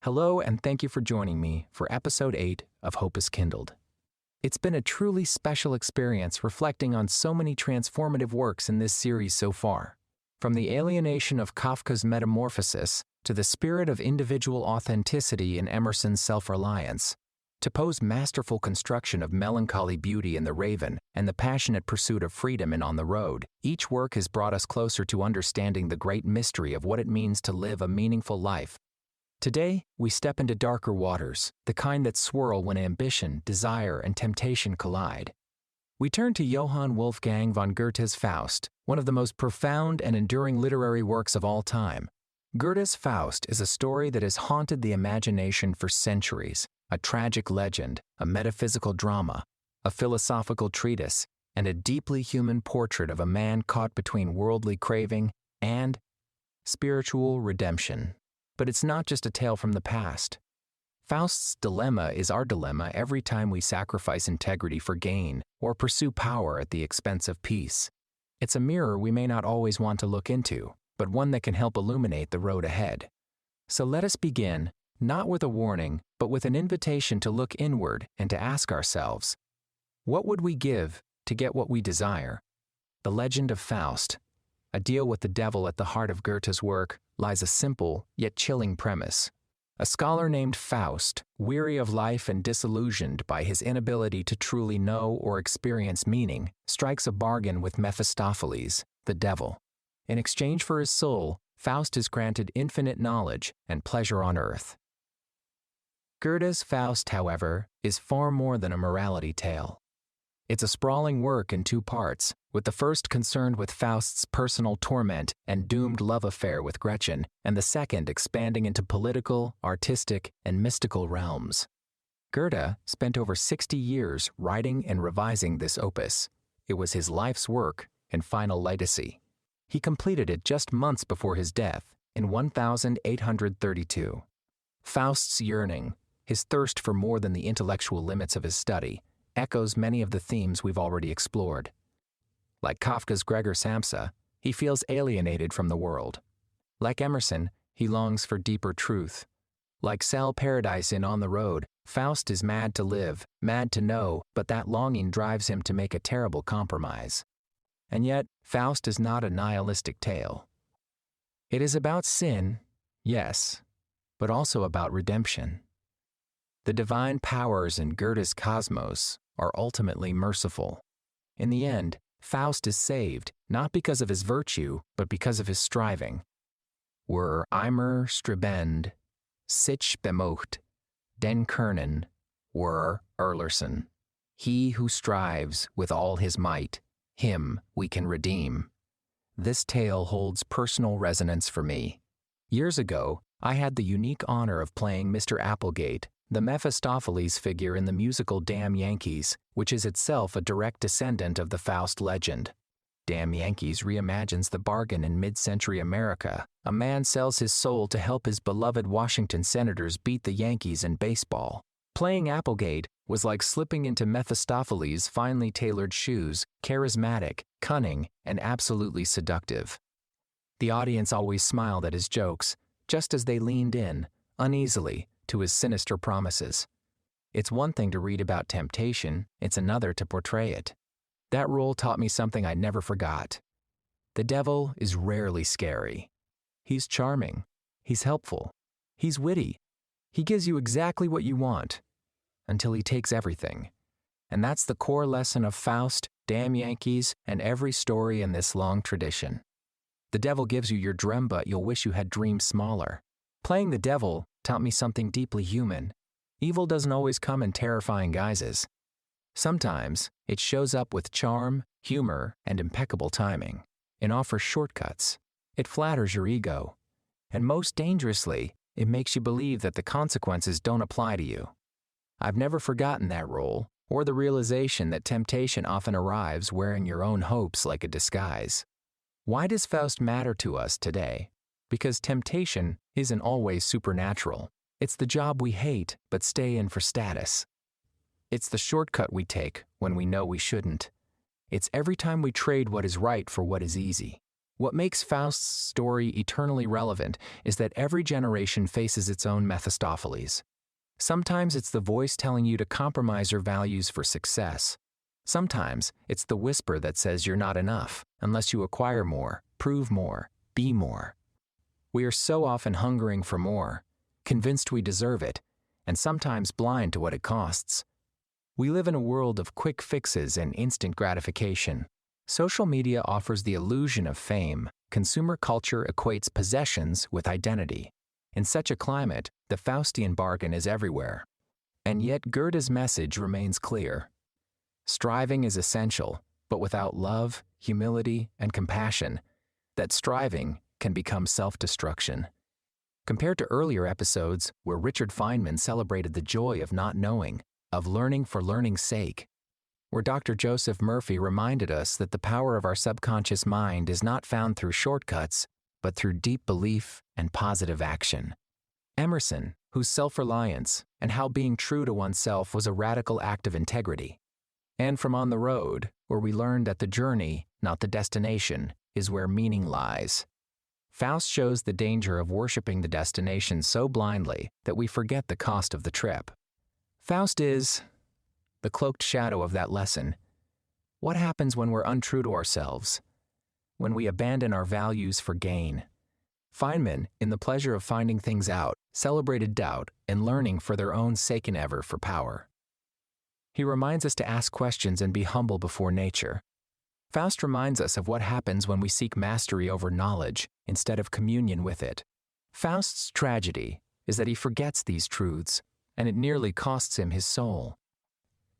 Hello, and thank you for joining me for episode 8 of Hope is Kindled. It's been a truly special experience reflecting on so many transformative works in this series so far. From the alienation of Kafka's Metamorphosis to the spirit of individual authenticity in Emerson's Self-Reliance, to Poe's masterful construction of melancholy beauty in The Raven and the passionate pursuit of freedom in On the Road, each work has brought us closer to understanding the great mystery of what it means to live a meaningful life. Today, we step into darker waters, the kind that swirl when ambition, desire, and temptation collide. We turn to Johann Wolfgang von Goethe's Faust, one of the most profound and enduring literary works of all time. Goethe's Faust is a story that has haunted the imagination for centuries, a tragic legend, a metaphysical drama, a philosophical treatise, and a deeply human portrait of a man caught between worldly craving and spiritual redemption. But it's not just a tale from the past. Faust's dilemma is our dilemma every time we sacrifice integrity for gain or pursue power at the expense of peace. It's a mirror we may not always want to look into, but one that can help illuminate the road ahead. So let us begin, not with a warning, but with an invitation to look inward and to ask ourselves, what would we give to get what we desire? The legend of Faust, a deal with the devil at the heart of Goethe's work, lies a simple yet chilling premise. A scholar named Faust, weary of life and disillusioned by his inability to truly know or experience meaning, strikes a bargain with Mephistopheles, the devil. In exchange for his soul, Faust is granted infinite knowledge and pleasure on earth. Goethe's Faust, however, is far more than a morality tale. It's a sprawling work in two parts, with the first concerned with Faust's personal torment and doomed love affair with Gretchen, and the second expanding into political, artistic, and mystical realms. Goethe spent over 60 years writing and revising this opus. It was his life's work and final legacy. He completed it just months before his death, in 1832. Faust's yearning, his thirst for more than the intellectual limits of his study, echoes many of the themes we've already explored. Like Kafka's Gregor Samsa, he feels alienated from the world. Like Emerson, he longs for deeper truth. Like Sal Paradise in On the Road, Faust is mad to live, mad to know, but that longing drives him to make a terrible compromise. And yet, Faust is not a nihilistic tale. It is about sin, yes, but also about redemption. The divine powers in Goethe's cosmos are ultimately merciful. In the end, Faust is saved, not because of his virtue, but because of his striving. Were immer strebend, sich bemocht, den Kernen, were Erlerson. He who strives with all his might, him we can redeem. This tale holds personal resonance for me. Years ago, I had the unique honor of playing Mr. Applegate, the Mephistopheles figure in the musical Damn Yankees, which is itself a direct descendant of the Faust legend. Damn Yankees reimagines the bargain in mid-century America. A man sells his soul to help his beloved Washington Senators beat the Yankees in baseball. Playing Applegate was like slipping into Mephistopheles' finely tailored shoes, charismatic, cunning, and absolutely seductive. The audience always smiled at his jokes, just as they leaned in, uneasily, to his sinister promises. It's one thing to read about temptation, it's another to portray it. That role taught me something I never forgot. The devil is rarely scary. He's charming. He's helpful. He's witty. He gives you exactly what you want, until he takes everything. And that's the core lesson of Faust, Damn Yankees, and every story in this long tradition. The devil gives you your dream, but you'll wish you had dreamed smaller. Playing the devil taught me something deeply human. Evil doesn't always come in terrifying guises. Sometimes it shows up with charm, humor, and impeccable timing. It offers shortcuts. It flatters your ego. And most dangerously, it makes you believe that the consequences don't apply to you. I've never forgotten that role, or the realization that temptation often arrives wearing your own hopes like a disguise. Why does Faust matter to us today? Because temptation isn't always supernatural. It's the job we hate but stay in for status. It's the shortcut we take when we know we shouldn't. It's every time we trade what is right for what is easy. What makes Faust's story eternally relevant is that every generation faces its own Mephistopheles. Sometimes it's the voice telling you to compromise your values for success. Sometimes it's the whisper that says you're not enough unless you acquire more, prove more, be more. We are so often hungering for more, convinced we deserve it, and sometimes blind to what it costs. We live in a world of quick fixes and instant gratification. Social media offers the illusion of fame. Consumer culture equates possessions with identity. In such a climate, the Faustian bargain is everywhere. And yet Goethe's message remains clear. Striving is essential, but without love, humility, and compassion, that striving can become self-destruction. Compared to earlier episodes where Richard Feynman celebrated the joy of not knowing, of learning for learning's sake, where Dr. Joseph Murphy reminded us that the power of our subconscious mind is not found through shortcuts, but through deep belief and positive action. Emerson, whose self-reliance and how being true to oneself was a radical act of integrity. And from On the Road, where we learned that the journey, not the destination, is where meaning lies. Faust shows the danger of worshiping the destination so blindly that we forget the cost of the trip. Faust is the cloaked shadow of that lesson. What happens when we're untrue to ourselves? When we abandon our values for gain? Feynman, in The Pleasure of Finding Things Out, celebrated doubt and learning for their own sake and ever for power. He reminds us to ask questions and be humble before nature. Faust reminds us of what happens when we seek mastery over knowledge instead of communion with it. Faust's tragedy is that he forgets these truths, and it nearly costs him his soul.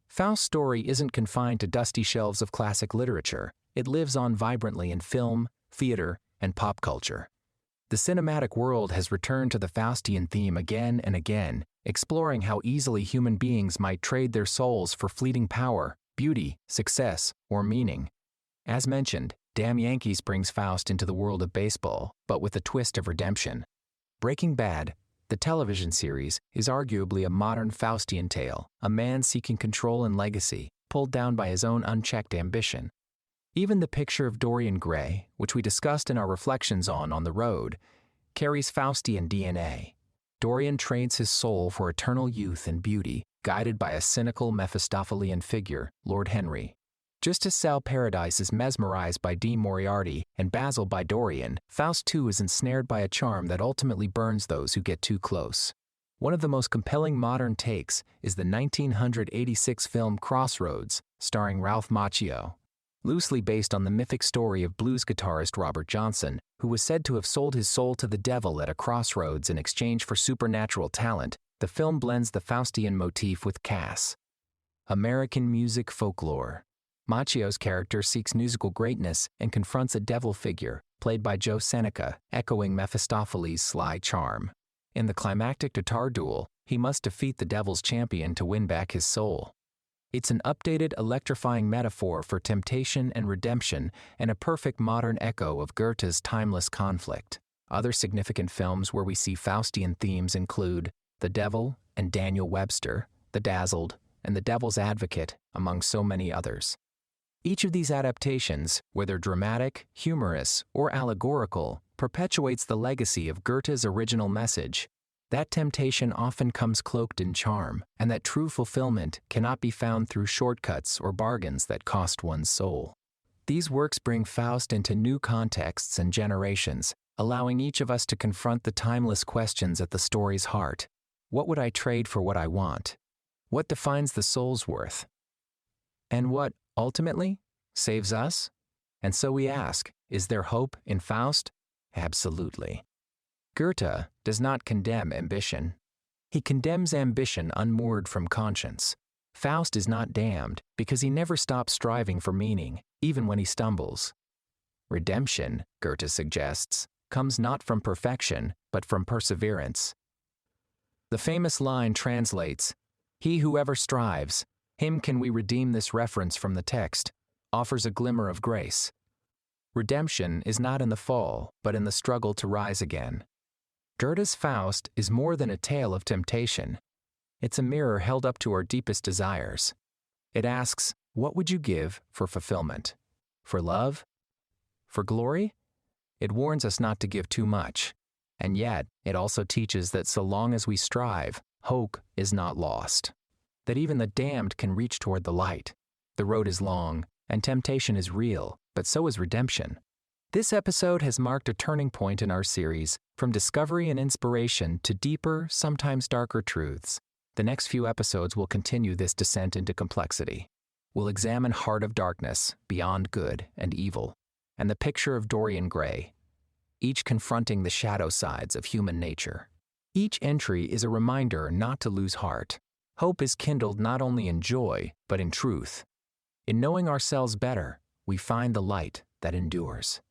Faust's story isn't confined to dusty shelves of classic literature. It lives on vibrantly in film, theater, and pop culture. The cinematic world has returned to the Faustian theme again and again, exploring how easily human beings might trade their souls for fleeting power, beauty, success, or meaning. As mentioned, Damn Yankees brings Faust into the world of baseball, but with a twist of redemption. Breaking Bad, the television series, is arguably a modern Faustian tale, a man seeking control and legacy, pulled down by his own unchecked ambition. Even the picture of Dorian Gray, which we discussed in our reflections on the road, carries Faustian DNA. Dorian trades his soul for eternal youth and beauty, guided by a cynical Mephistophelian figure, Lord Henry. Just as Sal Paradise is mesmerized by Dean Moriarty and Basil by Dorian, Faust too is ensnared by a charm that ultimately burns those who get too close. One of the most compelling modern takes is the 1986 film Crossroads, starring Ralph Macchio. Loosely based on the mythic story of blues guitarist Robert Johnson, who was said to have sold his soul to the devil at a crossroads in exchange for supernatural talent, the film blends the Faustian motif with Cass. American music folklore. Macchio's character seeks musical greatness and confronts a devil figure, played by Joe Seneca, echoing Mephistopheles' sly charm. In the climactic guitar duel, he must defeat the devil's champion to win back his soul. It's an updated, electrifying metaphor for temptation and redemption and a perfect modern echo of Goethe's timeless conflict. Other significant films where we see Faustian themes include The Devil and Daniel Webster, The Dazzled, and The Devil's Advocate, among so many others. Each of these adaptations, whether dramatic, humorous, or allegorical, perpetuates the legacy of Goethe's original message. That temptation often comes cloaked in charm, and that true fulfillment cannot be found through shortcuts or bargains that cost one's soul. These works bring Faust into new contexts and generations, allowing each of us to confront the timeless questions at the story's heart. What would I trade for what I want? What defines the soul's worth? And what, ultimately, saves us? And so we ask, is there hope in Faust? Absolutely. Goethe does not condemn ambition. He condemns ambition unmoored from conscience. Faust is not damned because he never stops striving for meaning, even when he stumbles. Redemption, Goethe suggests, comes not from perfection, but from perseverance. The famous line translates, "He who ever strives, him can we redeem." This reference from the text offers a glimmer of grace. Redemption is not in the fall, but in the struggle to rise again. Goethe's Faust is more than a tale of temptation. It's a mirror held up to our deepest desires. It asks, what would you give for fulfillment? For love? For glory? It warns us not to give too much. And yet, it also teaches that so long as we strive, hope is not lost. That even the damned can reach toward the light. The road is long, and temptation is real, but so is redemption. This episode has marked a turning point in our series, from discovery and inspiration to deeper, sometimes darker truths. The next few episodes will continue this descent into complexity. We'll examine Heart of Darkness, Beyond Good and Evil, and the picture of Dorian Gray, each confronting the shadow sides of human nature. Each entry is a reminder not to lose heart. Hope is kindled not only in joy, but in truth. In knowing ourselves better, we find the light that endures.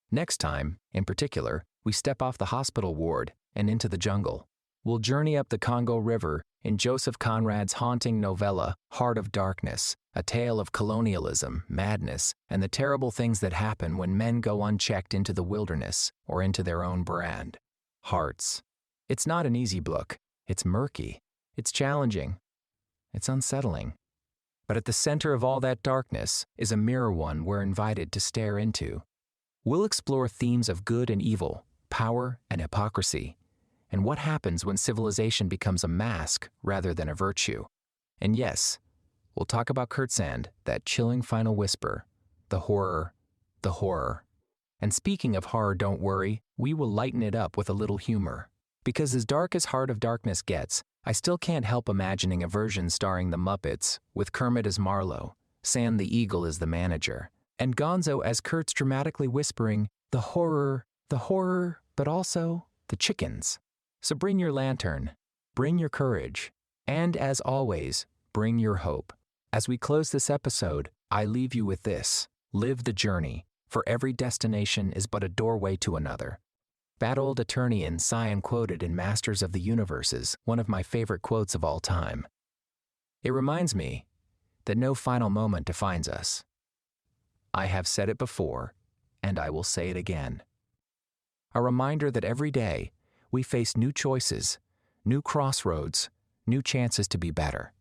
Next time, in particular, we step off the hospital ward and into the jungle. We'll journey up the Congo River in Joseph Conrad's haunting novella, Heart of Darkness, a tale of colonialism, madness, and the terrible things that happen when men go unchecked into the wilderness or into their own brand. Hearts. It's not an easy book. It's murky. It's challenging. It's unsettling. But at the center of all that darkness is a mirror one we're invited to stare into. We'll explore themes of good and evil, power and hypocrisy, and what happens when civilization becomes a mask rather than a virtue. And yes, we'll talk about Kurtzsand, that chilling final whisper, the horror, the horror. And speaking of horror, don't worry, we will lighten it up with a little humor. Because as dark as Heart of Darkness gets, I still can't help imagining a version starring the Muppets, with Kermit as Marlowe, Sam the Eagle as the manager, and Gonzo as Kurtz dramatically whispering, the horror, but also the chickens. So bring your lantern, bring your courage, and as always, bring your hope. As we close this episode, I leave you with this: live the journey, for every destination is but a doorway to another. That old Eternian Sion quoted in Masters of the Universes, one of my favorite quotes of all time. It reminds me that no final moment defines us. I have said it before, and I will say it again. A reminder that every day we face new choices, new crossroads, new chances to be better.